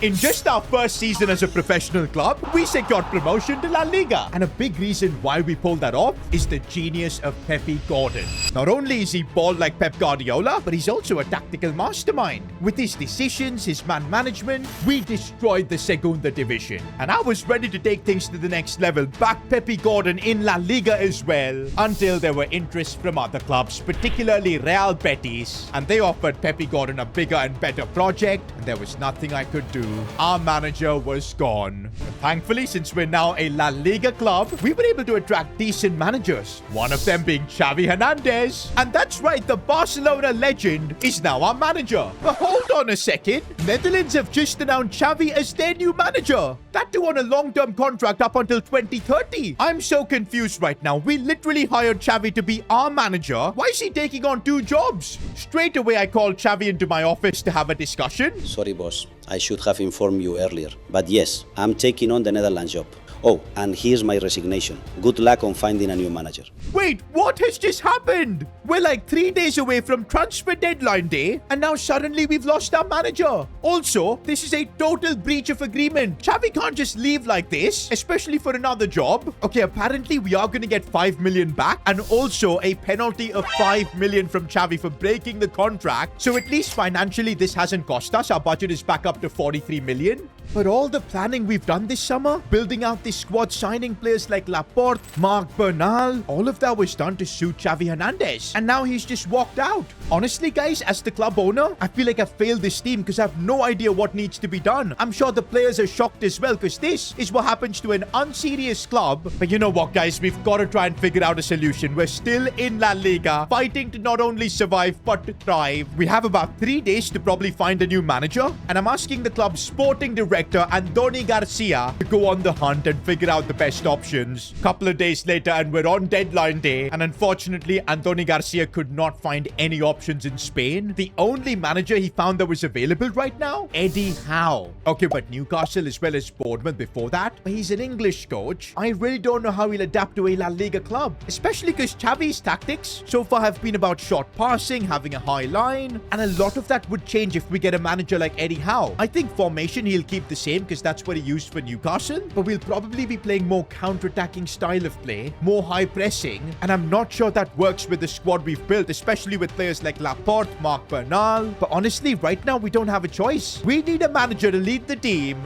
In just our first season as a professional club, we secured promotion to La Liga. And a big reason why we pulled that off is the genius of Pepe Gordon. Not only is he bald like Pep Guardiola, but he's also a tactical mastermind. With his decisions, his man management, we destroyed the Segunda division. And I was ready to take things to the next level, back Pepe Gordon in La Liga as well, until there were interests from other clubs, particularly Real Betis. And they offered Pepe Gordon a bigger and better project, and there was nothing I could do. Our manager was gone. But thankfully, since we're now a La Liga club, we were able to attract decent managers. One of them being Xavi Hernandez. And that's right, the Barcelona legend is now our manager. But hold on a second. Netherlands have just announced Xavi as their new manager. That too on a long-term contract up until 2030. I'm so confused right now. We literally hired Xavi to be our manager. Why is he taking on two jobs? Straight away, I called Xavi into my office to have a discussion. Sorry, boss. I should have informed you earlier. But yes, I'm taking on the Netherlands job. Oh, and here's my resignation. Good luck on finding a new manager. Wait, what has just happened? We're like 3 days away from transfer deadline day, and now suddenly we've lost our manager. Also, this is a total breach of agreement. Xavi can't just leave like this, especially for another job. Okay, apparently we are going to get 5 million back, and also a penalty of 5 million from Xavi for breaking the contract. So at least financially, this hasn't cost us. Our budget is back up to 43 million. But all the planning we've done this summer, building out this squad, signing players like Laporte, Marc Bernal, all of that was done to suit Xavi Hernandez. And now he's just walked out. Honestly, guys, as the club owner, I feel like I've failed this team because I have no idea what needs to be done. I'm sure the players are shocked as well because this is what happens to an unserious club. But you know what, guys? We've got to try and figure out a solution. We're still in La Liga, fighting to not only survive, but to thrive. We have about 3 days to probably find a new manager. And I'm asking the club's sporting director, Andoni Garcia, to go on the hunt and figure out the best options. Couple of days later, and we're on deadline day, and unfortunately, Andoni Garcia could not find any options in Spain. The only manager he found that was available right now, Eddie Howe. Okay, but Newcastle as well as Bournemouth before that. But he's an English coach. I really don't know how he'll adapt to a La Liga club, especially because Xavi's tactics so far have been about short passing, having a high line, and a lot of that would change if we get a manager like Eddie Howe. I think formation he'll keep the same because that's what he used for Newcastle, but we'll probably be playing more counter-attacking style of play, more high pressing, and I'm not sure that works with the squad we've built, especially with players like Laporte, Marc Bernal. But honestly, right now we don't have a choice. We need a manager to lead the team.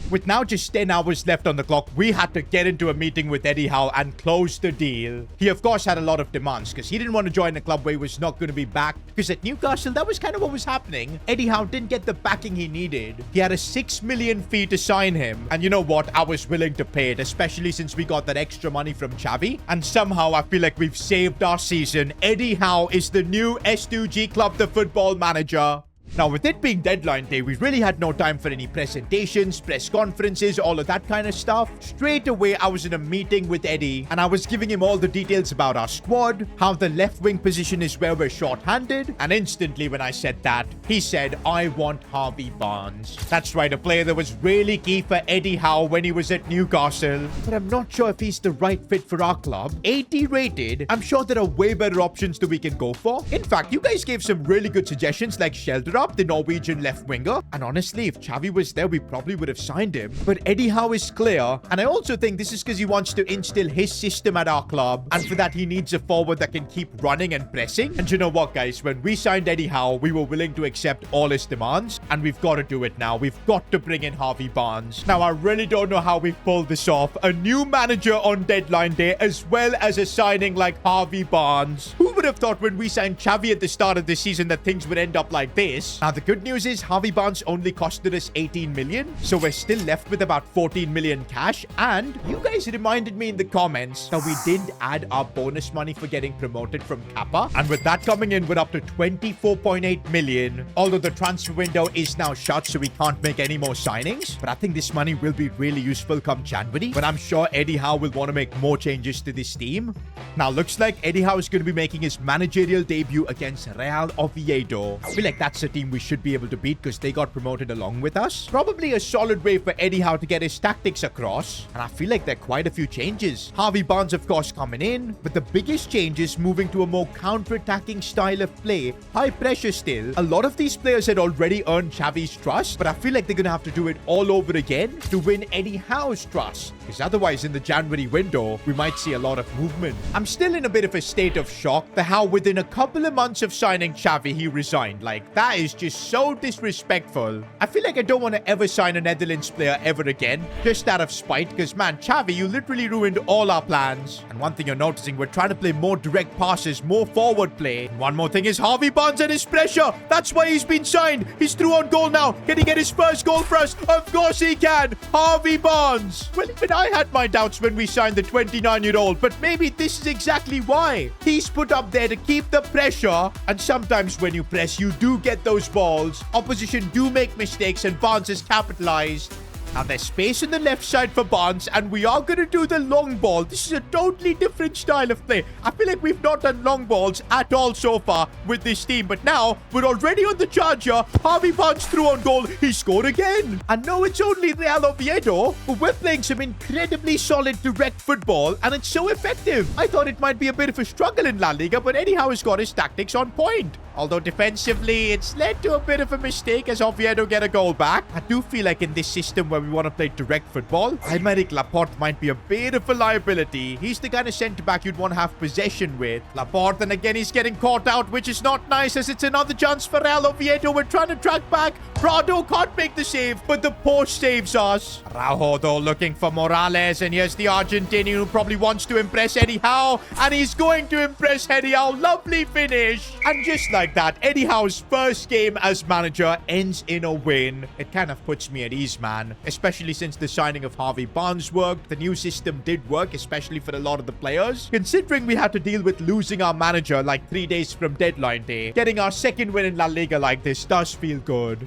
With now just 10 hours left on the clock, we had to get into a meeting with Eddie Howe and close the deal. He, of course, had a lot of demands because he didn't want to join a club where he was not going to be backed. Because at Newcastle, that was kind of what was happening. Eddie Howe didn't get the backing he needed. He had a 6 million fee to sign him. And you know what? I was willing to pay it, especially since we got that extra money from Xavi. And somehow, I feel like we've saved our season. Eddie Howe is the new S2G Club, the football manager. Now, with it being deadline day, we really had no time for any presentations, press conferences, all of that kind of stuff. Straight away, I was in a meeting with Eddie, and I was giving him all the details about our squad, how the left wing position is where we're short-handed, and instantly when I said that, he said, I want Harvey Barnes. That's right, a player that was really key for Eddie Howe when he was at Newcastle. But I'm not sure if he's the right fit for our club. 80 rated, I'm sure there are way better options that we can go for. In fact, you guys gave some really good suggestions like Sheldrup, the Norwegian left winger. And honestly, if Xavi was there, we probably would have signed him. But Eddie Howe is clear. And I also think this is because he wants to instill his system at our club. And for that, he needs a forward that can keep running and pressing. And you know what, guys? When we signed Eddie Howe, we were willing to accept all his demands. And we've got to do it now. We've got to bring in Harvey Barnes. Now, I really don't know how we've pulled this off. A new manager on deadline day, as well as a signing like Harvey Barnes. Who would have thought when we signed Xavi at the start of the season that things would end up like this? Now, the good news is Harvey Barnes only costed us 18 million, so we're still left with about 14 million cash. And you guys reminded me in the comments that we did add our bonus money for getting promoted from Kappa. And with that coming in, we're up to 24.8 million. Although the transfer window is now shut, so we can't make any more signings. But I think this money will be really useful come January, when I'm sure Eddie Howe will want to make more changes to this team. Now, looks like Eddie Howe is going to be making his managerial debut against Real Oviedo. I feel like that's a team team we should be able to beat because they got promoted along with us. Probably a solid way for Eddie Howe to get his tactics across. And I feel like there are quite a few changes. Harvey Barnes, of course, coming in. But the biggest change is moving to a more counter-attacking style of play. High pressure still. A lot of these players had already earned Xavi's trust, but I feel like they're going to have to do it all over again to win Eddie Howe's trust. Because otherwise, in the January window, we might see a lot of movement. I'm still in a bit of a state of shock for how within a couple of months of signing Xavi, he resigned. Like, that is just so disrespectful. I feel like I don't want to ever sign a Netherlands player ever again, just out of spite, because man, Xavi, you literally ruined all our plans. And one thing you're noticing, we're trying to play more direct passes, more forward play. And one more thing is Harvey Barnes and his pressure. That's why he's been signed. He's through on goal now. Can he get his first goal for us? Of course he can. Harvey Barnes. Well, even I had my doubts when we signed the 29-year-old, but maybe this is exactly why. He's put up there to keep the pressure, and sometimes when you press, you do get those balls. Opposition do make mistakes, and Barnes has capitalized. Now there's space on the left side for Barnes, and we are going to do the long ball. This is a totally different style of play. I feel like we've not done long balls at all so far with this team, but now we're already on the charge here. Harvey Barnes through on goal. He scored again. I know it's only Real Oviedo, but we're playing some incredibly solid direct football, and it's so effective. I thought it might be a bit of a struggle in La Liga, but Eddie Howe has got his tactics on point. Although defensively, it's led to a bit of a mistake as Oviedo get a goal back. I do feel like in this system where we want to play direct football, Aymeric Laporte might be a bit of a liability. He's the kind of centre-back you'd want to have possession with. Laporte, and again, he's getting caught out, which is not nice as it's another chance for Real Oviedo. We're trying to track back. Prado can't make the save, but the post saves us. Araujo, though, looking for Morales, and here's the Argentinian who probably wants to impress Eddie Howe, and he's going to impress Eddie Howe. Lovely finish. And just like that, Eddie Howe's first game as manager ends in a win. It kind of puts me at ease, man. Especially since the signing of Harvey Barnes worked. The new system did work, especially for a lot of the players. Considering we had to deal with losing our manager like 3 days from deadline day, getting our second win in La Liga like this does feel good.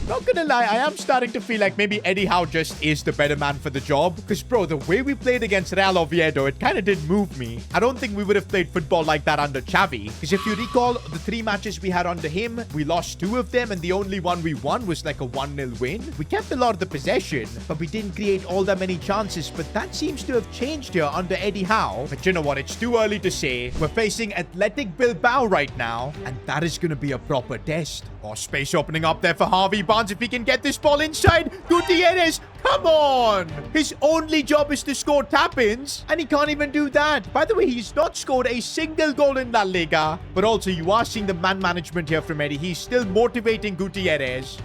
Not gonna lie, I am starting to feel like maybe Eddie Howe just is the better man for the job. Because, bro, the way we played against Real Oviedo, it kind of did move me. I don't think we would have played football like that under Xavi. Because if you recall, the 3 matches we had under him, we lost 2 of them, and the only one we won was like a 1-0 win. We kept a lot of the possession, but we didn't create all that many chances. But that seems to have changed here under Eddie Howe. But you know what? It's too early to say. We're facing Athletic Bilbao right now, and that is going to be a proper test. More space opening up there for Harvey Barnes. If he can get this ball inside, Gutierrez, come on! His only job is to score tap-ins, and he can't even do that. By the way, he's not scored a single goal in La Liga. But also, you are seeing the man management here from Eddie. He's still motivating Gutierrez.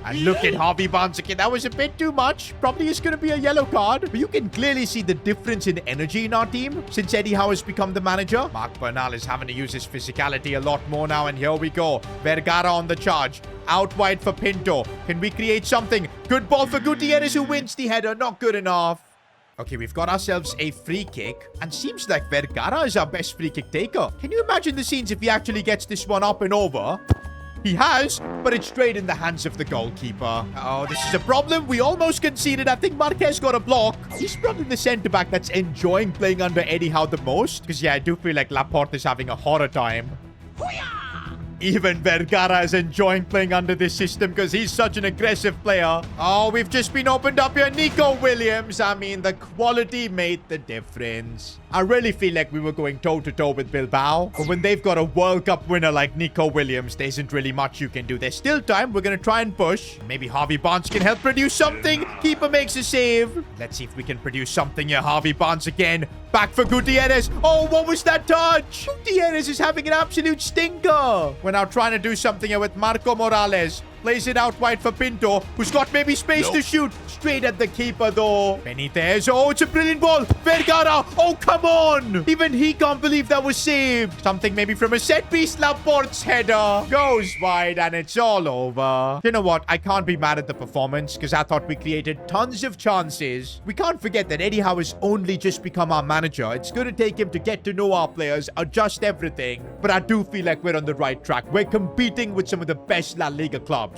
And look at Harvey Barnes again. That was a bit too much. Probably is going to be a yellow card. But you can clearly see the difference in energy in our team since Eddie Howe has become the manager. Marc Bernal is having to use his physicality a lot more now. And here we go. Vergara on the charge. Out wide for Pinto. Can we create something? Good ball for Gutierrez who wins the header. Not good enough. Okay, we've got ourselves a free kick. And seems like Vergara is our best free kick taker. Can you imagine the scenes if he actually gets this one up and over? He has, but it's straight in the hands of the goalkeeper. Oh, this is a problem. We almost conceded. I think Marquez got a block. He's probably the centre-back that's enjoying playing under Eddie Howe the most. Because, yeah, I do feel like Laporte is having a horror time. Even Vergara is enjoying playing under this system because he's such an aggressive player. Oh, we've just been opened up here. Nico Williams. I mean, the quality made the difference. I really feel like we were going toe-to-toe with Bilbao. But when they've got a World Cup winner like Nico Williams, there isn't really much you can do. There's still time. We're going to try and push. Maybe Harvey Barnes can help produce something. Keeper makes a save. Let's see if we can produce something here. Harvey Barnes again. Back for Gutierrez. Oh, what was that touch? Gutierrez is having an absolute stinker. We're now trying to do something here with Marco Morales. Plays it out wide for Pinto, who's got maybe space to shoot. Straight at the keeper, though. Benitez. Oh, it's a brilliant ball. Vergara. Oh, come on. Even he can't believe that was saved. Something maybe from a set piece. Laporte's header goes wide, and it's all over. You know what? I can't be mad at the performance because I thought we created tons of chances. We can't forget that Eddie Howe has only just become our manager. It's going to take him to get to know our players, adjust everything. But I do feel like we're on the right track. We're competing with some of the best La Liga clubs.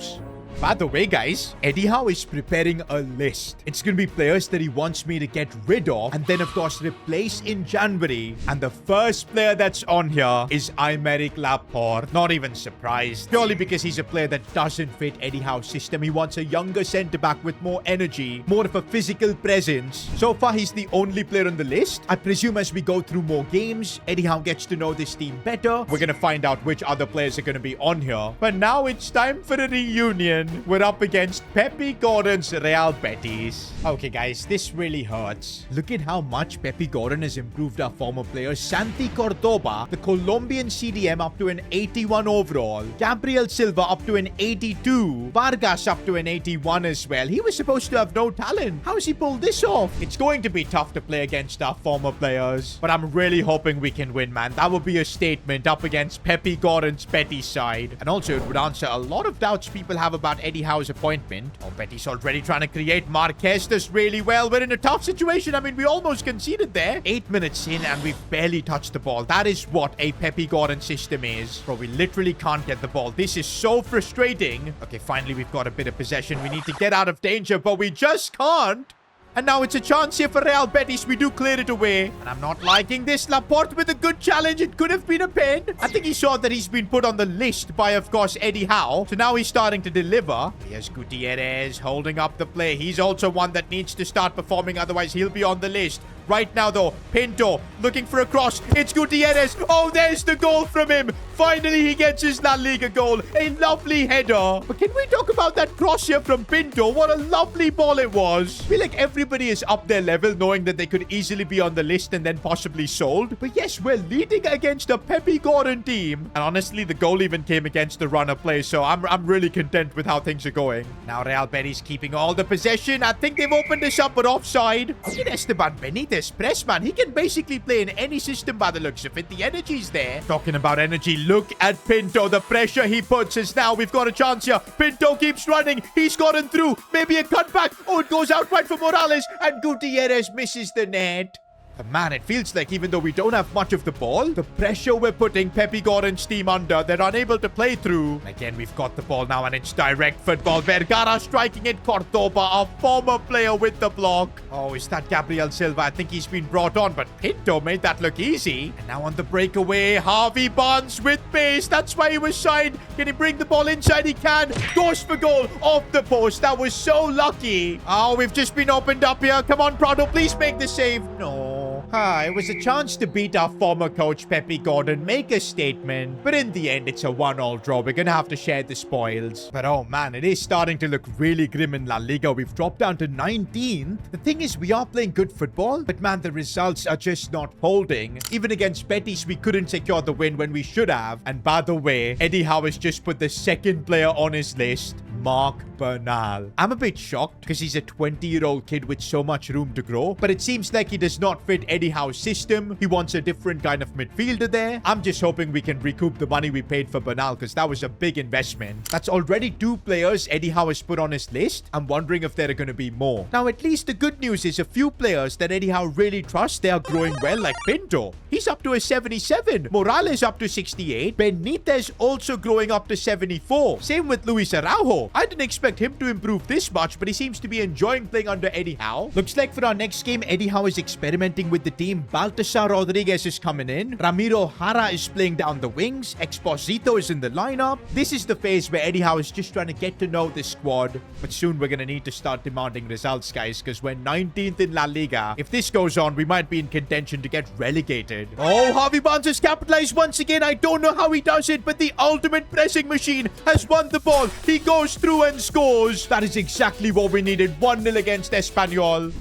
By the way, guys, Eddie Howe is preparing a list. It's going to be players that he wants me to get rid of and then, of course, replace in January. And the first player that's on here is Aymeric Laporte. Not even surprised. Purely because he's a player that doesn't fit Eddie Howe's system. He wants a younger centre-back with more energy, more of a physical presence. So far, he's the only player on the list. I presume as we go through more games, Eddie Howe gets to know this team better. We're going to find out which other players are going to be on here. But now it's time for a reunion. We're up against Pepe Gordon's Real Betis. Okay, guys, this really hurts. Look at how much Pepe Gordon has improved our former players. Santi Cordoba, the Colombian CDM, up to an 81 overall. Gabriel Silva up to an 82. Vargas up to an 81 as well. He was supposed to have no talent. How has he pulled this off? It's going to be tough to play against our former players. But I'm really hoping we can win, man. That would be a statement up against Pepe Gordon's Betis side. And also, it would answer a lot of doubts people have about Eddie Howe's appointment. Oh, Betis already trying to create. Marquez does really well. We're in a tough situation. I mean, we almost conceded there. 8 minutes in and we've barely touched the ball. That is what a Pepe Gordon system is. Bro, we literally can't get the ball. This is so frustrating. Okay, finally, we've got a bit of possession. We need to get out of danger, but we just can't. And now it's a chance here for Real Betis. We do clear it away. And I'm not liking this. Laporte with a good challenge. It could have been a pen. I think he saw that he's been put on the list by, of course, Eddie Howe. So now he's starting to deliver. Here's Gutierrez holding up the play. He's also one that needs to start performing. Otherwise, he'll be on the list. Right now, though, Pinto looking for a cross. It's Gutierrez. Oh, there's the goal from him. Finally, he gets his La Liga goal. A lovely header. But can we talk about that cross here from Pinto? What a lovely ball it was. I feel like everybody is up their level, knowing that they could easily be on the list and then possibly sold. But yes, we're leading against a Pepe Gordon team. And honestly, the goal even came against the runner play. So I'm really content with how things are going. Now, Real Betis keeping all the possession. I think they've opened this up, but offside. Look at Esteban Benitez press, man. He can basically play in any system by the looks of it. The energy's there. Talking about energy, look at Pinto. The pressure he puts is now. We've got a chance here. Pinto keeps running. He's gotten through. Maybe a cutback. Oh, it goes out right for Morales. And Gutierrez misses the net. But man, it feels like even though we don't have much of the ball, the pressure we're putting Pepe Gordon's team under, they're unable to play through. And again, we've got the ball now and it's direct football. Vergara striking it. Cordoba, a former player with the block. Oh, is that Gabriel Silva? I think he's been brought on, but Pinto made that look easy. And now on the breakaway, Harvey Barnes with pace. That's why he was signed. Can he bring the ball inside? He can. Goes for goal off the post. That was so lucky. Oh, we've just been opened up here. Come on, Prado, please make the save. No. It was a chance to beat our former coach Pepe Gordon, make a statement. But in the end, it's a 1-1 draw. We're going to have to share the spoils. But oh man, it is starting to look really grim in La Liga. We've dropped down to 19th. The thing is, we are playing good football. But man, the results are just not holding. Even against Betis, we couldn't secure the win when we should have. And by the way, Eddie Howe has just put the second player on his list, Marc Bernal. I'm a bit shocked because he's a 20-year-old kid with so much room to grow, but it seems like he does not fit Eddie Howe's system. He wants a different kind of midfielder there. I'm just hoping we can recoup the money we paid for Bernal because that was a big investment. That's already 2 players Eddie Howe has put on his list. I'm wondering if there are going to be more. Now, at least the good news is a few players that Eddie Howe really trusts, they are growing well, like Pinto. He's up to a 77. Morales up to 68. Benitez also growing up to 74. Same with Luis Araujo. I didn't expect him to improve this much, but he seems to be enjoying playing under Eddie Howe. Looks like for our next game, Eddie Howe is experimenting with the team. Baltasar Rodriguez is coming in. Ramiro Jara is playing down the wings. Exposito is in the lineup. This is the phase where Eddie Howe is just trying to get to know the squad. But soon we're going to need to start demanding results, guys, because we're 19th in La Liga. If this goes on, we might be in contention to get relegated. Oh, Harvey Barnes has capitalized once again. I don't know how he does it, but the ultimate pressing machine has won the ball. He goes through and scores. That is exactly what we needed. 1-0 against Espanyol.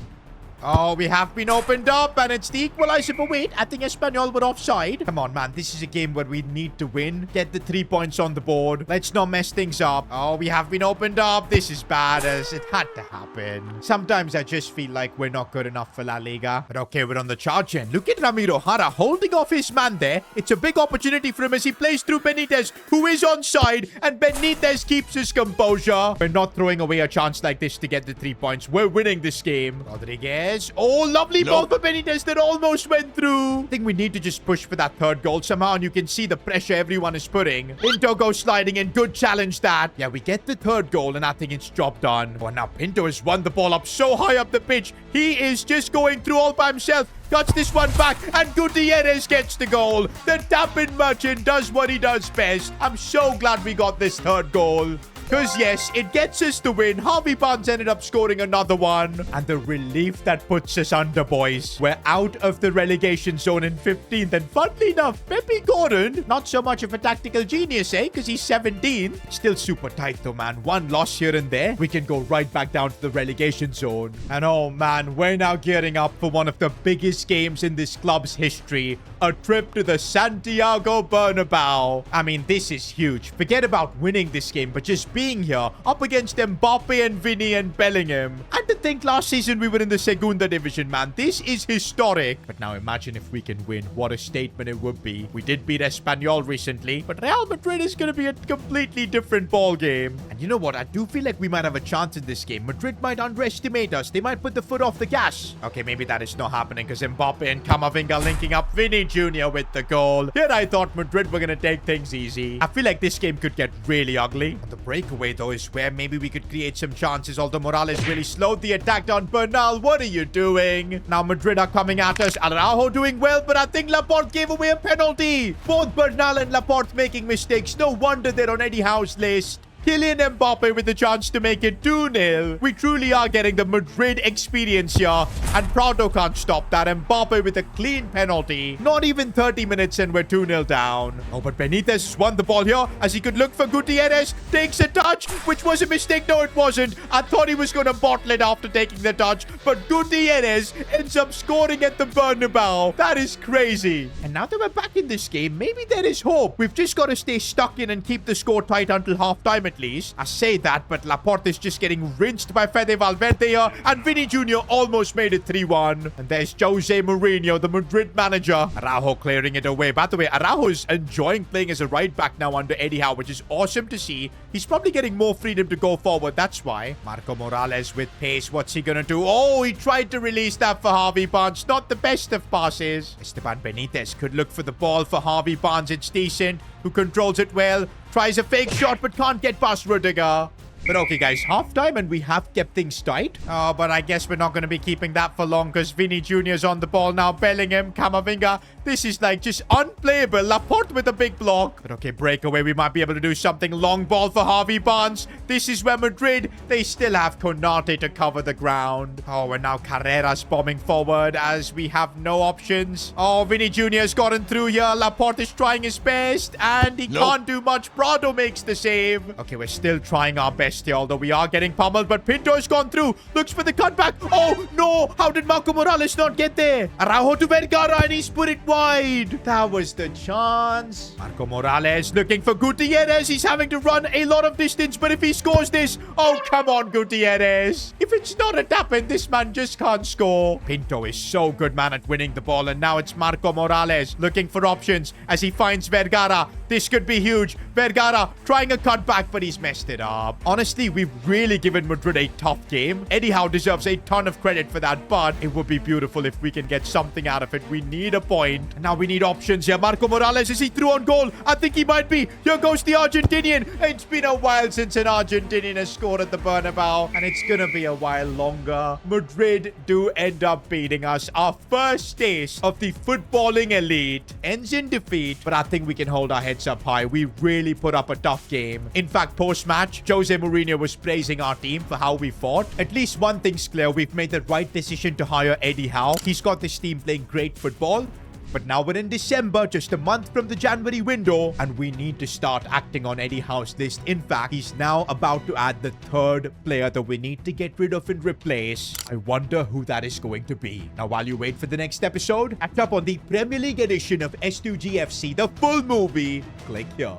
Oh, we have been opened up and it's the equalizer. But wait, I think Espanyol were offside. Come on, man. This is a game where we need to win. Get the 3 points on the board. Let's not mess things up. Oh, we have been opened up. This is bad as it had to happen. Sometimes I just feel like we're not good enough for La Liga. But okay, we're on the charge end. Look at Ramiro Jara holding off his man there. It's a big opportunity for him as he plays through Benitez, who is onside. And Benitez keeps his composure. We're not throwing away a chance like this to get the 3 points. We're winning this game. Rodriguez. Benitez. Oh, lovely ball for Benitez that almost went through. I think we need to just push for that third goal somehow, and you can see the pressure everyone is putting. Pinto goes sliding in. Good challenge that. Yeah, we get the third goal, and I think it's job done. Oh, now Pinto has won the ball up so high up the pitch. He is just going through all by himself. Cuts this one back, and Gutierrez gets the goal. The tap-in merchant does what he does best. I'm so glad we got this third goal. Because, yes, it gets us the win. Harvey Barnes ended up scoring another one. And the relief that puts us under, boys. We're out of the relegation zone in 15th. And funnily enough, Pepe Gordon, not so much of a tactical genius, eh? Because he's 17. Still super tight, though, man. One loss here and there. We can go right back down to the relegation zone. And, oh, man, we're now gearing up for one of the biggest games in this club's history. A trip to the Santiago Bernabeu. I mean, this is huge. Forget about winning this game, but just being here up against Mbappe and Vinny and Bellingham. And to think last season we were in the Segunda Division, man. This is historic. But now imagine if we can win. What a statement it would be. We did beat Espanyol recently, but Real Madrid is going to be a completely different ball game. And you know what? I do feel like we might have a chance in this game. Madrid might underestimate us. They might put the foot off the gas. Okay, maybe that is not happening because Mbappe and Camavinga linking up. Vinny Jr. with the goal. Here I thought Madrid were going to take things easy. I feel like this game could get really ugly. The breakaway, though, is where maybe we could create some chances, although Morales really slowed the attack on Bernal. What are you doing? Now Madrid are coming at us. Araujo doing well, but I think Laporte gave away a penalty. Both Bernal and Laporte making mistakes. No wonder they're on Eddie Howe's list. Kylian Mbappe with the chance to make it 2-0. We truly are getting the Madrid experience here. And Prado can't stop that. Mbappe with a clean penalty. Not even 30 minutes and we're 2-0 down. Oh, but Benitez has won the ball here as he could look for Gutierrez. Takes a touch, which was a mistake. No, it wasn't. I thought he was going to bottle it after taking the touch. But Gutierrez ends up scoring at the Bernabeu. That is crazy. And now that we're back in this game, maybe there is hope. We've just got to stay stuck in and keep the score tight until halftime at least. I say that, but Laporte is just getting rinsed by Fede Valverde here, and Vinny Jr. almost made it 3-1. And there's Jose Mourinho, the Madrid manager. Araujo clearing it away. By the way, Araujo's enjoying playing as a right back now under Eddie Howe, which is awesome to see. He's probably getting more freedom to go forward, that's why. Marco Morales with pace. What's he gonna do? Oh, he tried to release that for Harvey Barnes. Not the best of passes. Esteban Benitez could look for the ball for Harvey Barnes. It's decent. Who controls it well. Tries a fake shot, but can't get past Rudiger. But okay, guys, halftime, and we have kept things tight. Oh, but I guess we're not going to be keeping that for long because Vinny Jr. is on the ball now. Bellingham, Camavinga. This is like just unplayable. Laporte with a big block. But okay, breakaway. We might be able to do something. Long ball for Harvey Barnes. This is where Madrid, they still have Konate to cover the ground. Oh, and now Carreras bombing forward as we have no options. Oh, Vinny Jr. has gotten through here. Laporte is trying his best, and he can't do much. Prado makes the save. Okay, we're still trying our best here, although we are getting pummeled, but Pinto has gone through. Looks for the cutback. Oh, no. How did Marco Morales not get there? Araujo to Vergara, and he's put it wide. That was the chance. Marco Morales looking for Gutierrez. He's having to run a lot of distance, but if he scores this... Oh, come on, Gutierrez. If it's not a tap-in, this man just can't score. Pinto is so good, man, at winning the ball, and now it's Marco Morales looking for options as he finds Vergara. This could be huge. Vergara trying a cutback, but he's messed it up. Honestly, we've really given Madrid a tough game. Eddie Howe deserves a ton of credit for that, but it would be beautiful if we can get something out of it. We need a point. And now we need options here. Marco Morales, is he through on goal? I think he might be. Here goes the Argentinian. It's been a while since an Argentinian has scored at the Bernabeu, and it's gonna be a while longer. Madrid do end up beating us. Our first taste of the footballing elite ends in defeat, but I think we can hold our heads up high. We really put up a tough game. In fact, post-match, Jose Mourinho was praising our team for how we fought. At least one thing's clear. We've made the right decision to hire Eddie Howe. He's got this team playing great football. But now we're in December, just a month from the January window, and we need to start acting on Eddie Howe's list. In fact, he's now about to add the third player that we need to get rid of and replace. I wonder who that is going to be. Now, while you wait for the next episode, catch up on the Premier League edition of S2GFC, the full movie. Click here.